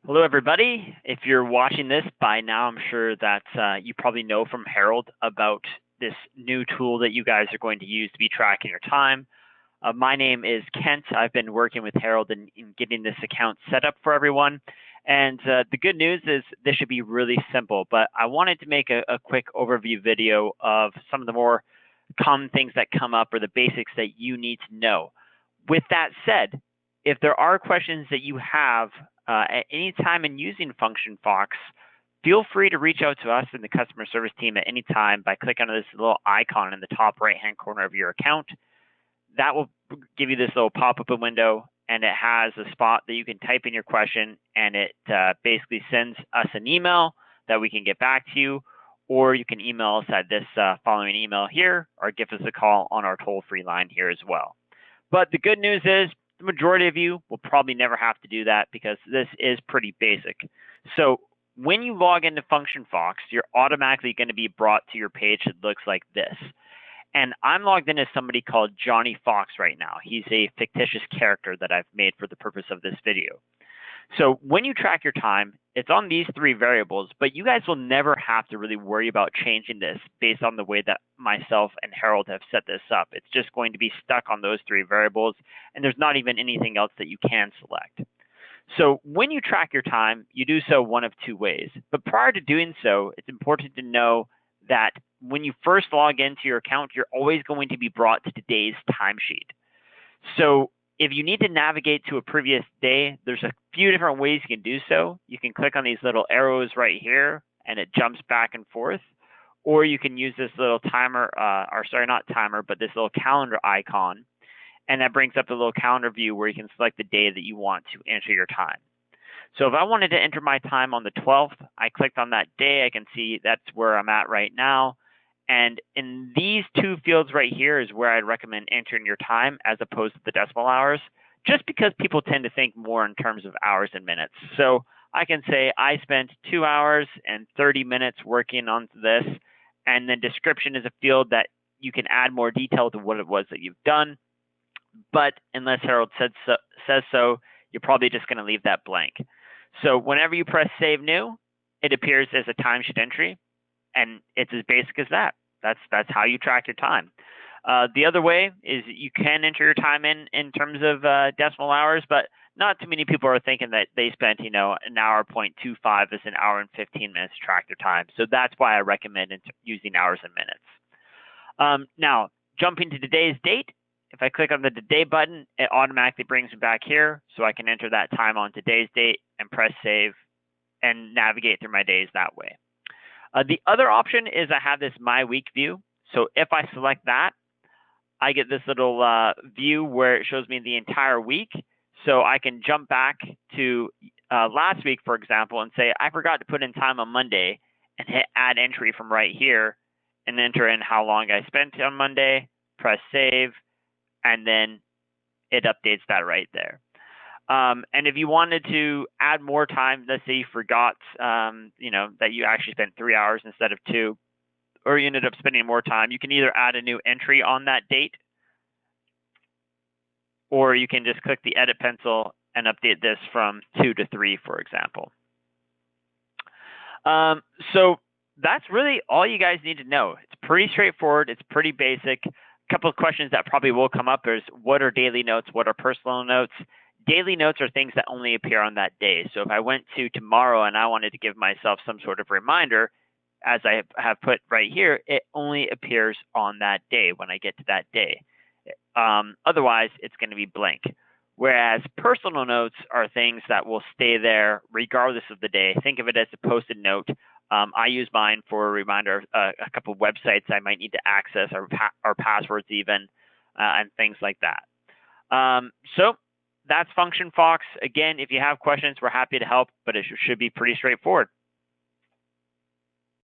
Hello, everybody. If you're watching this by now, I'm sure that you probably know from Harold about this new tool that you guys are going to use to be tracking your time. My name is Kent. I've been working with Harold in getting this account set up for everyone. And the good news is this should be really simple, but I wanted to make a quick overview video of some of the more common things that come up or the basics that you need to know. With that said, if there are questions that you have at any time in using Function Fox, feel free to reach out to us in the customer service team at any time by clicking on this little icon in the top right-hand corner of your account. That will give you this little pop-up window, and it has a spot that you can type in your question, and it basically sends us an email that we can get back to you, or you can email us at this following email here, or give us a call on our toll-free line here as well. But the good news is the majority of you will probably never have to do that because this is pretty basic. So when you log into Function Fox, you're automatically going to be brought to your page that looks like this. And I'm logged in as somebody called Johnny Fox right now. He's a fictitious character that I've made for the purpose of this video. So when you track your time, it's on these three variables, but you guys will never have to really worry about changing this based on the way that myself and Harold have set this up. It's just going to be stuck on those three variables, and there's not even anything else that you can select. So when you track your time, you do so one of two ways. But prior to doing so, it's important to know that when you first log into your account, you're always going to be brought to today's timesheet. So if you need to navigate to a previous day, there's a few different ways you can do so. You can click on these little arrows right here, and it jumps back and forth. Or you can use this little timer, or sorry, not timer, but this little calendar icon. And that brings up the little calendar view where you can select the day that you want to enter your time. So if I wanted to enter my time on the 12th, I clicked on that day. I can see that's where I'm at right now. And in these two fields right here is where I'd recommend entering your time as opposed to the decimal hours, just because people tend to think more in terms of hours and minutes. So I can say I spent 2 hours and 30 minutes working on this, and then description is a field that you can add more detail to what it was that you've done. But unless Harold says so, you're probably just going to leave that blank. So whenever you press Save New, it appears as a timesheet entry, and it's as basic as that. That's how you track your time. The other way is you can enter your time in terms of decimal hours, but not too many people are thinking that they spent, an hour 0.25 is an hour and 15 minutes to track their time. So that's why I recommend using hours and minutes. Now, jumping to today's date, if I click on the Today button, it automatically brings me back here, so I can enter that time on today's date and press Save and navigate through my days that way. The other option is I have this My Week view. So if I select that, I get this little view where it shows me the entire week. So I can jump back to last week, for example, and say, I forgot to put in time on Monday, and hit Add Entry from right here and enter in how long I spent on Monday, press Save, and then it updates that right there. And if you wanted to add more time, let's say you forgot, that you actually spent 3 hours instead of 2, or you ended up spending more time, you can either add a new entry on that date, or you can just click the edit pencil and update this from 2 to 3, for example. So that's really all you guys need to know. It's pretty straightforward. It's pretty basic. A couple of questions that probably will come up is, what are daily notes? What are personal notes? Daily notes are things that only appear on that day. So if I went to tomorrow and I wanted to give myself some sort of reminder, as I have put right here, it only appears on that day when I get to that day. Otherwise, it's going to be blank. Whereas personal notes are things that will stay there regardless of the day. Think of it as a Post-it note. I use mine for a reminder of a couple of websites I might need to access, or passwords even, and things like that. So that's Function Fox. Again, if you have questions, we're happy to help, but it should be pretty straightforward.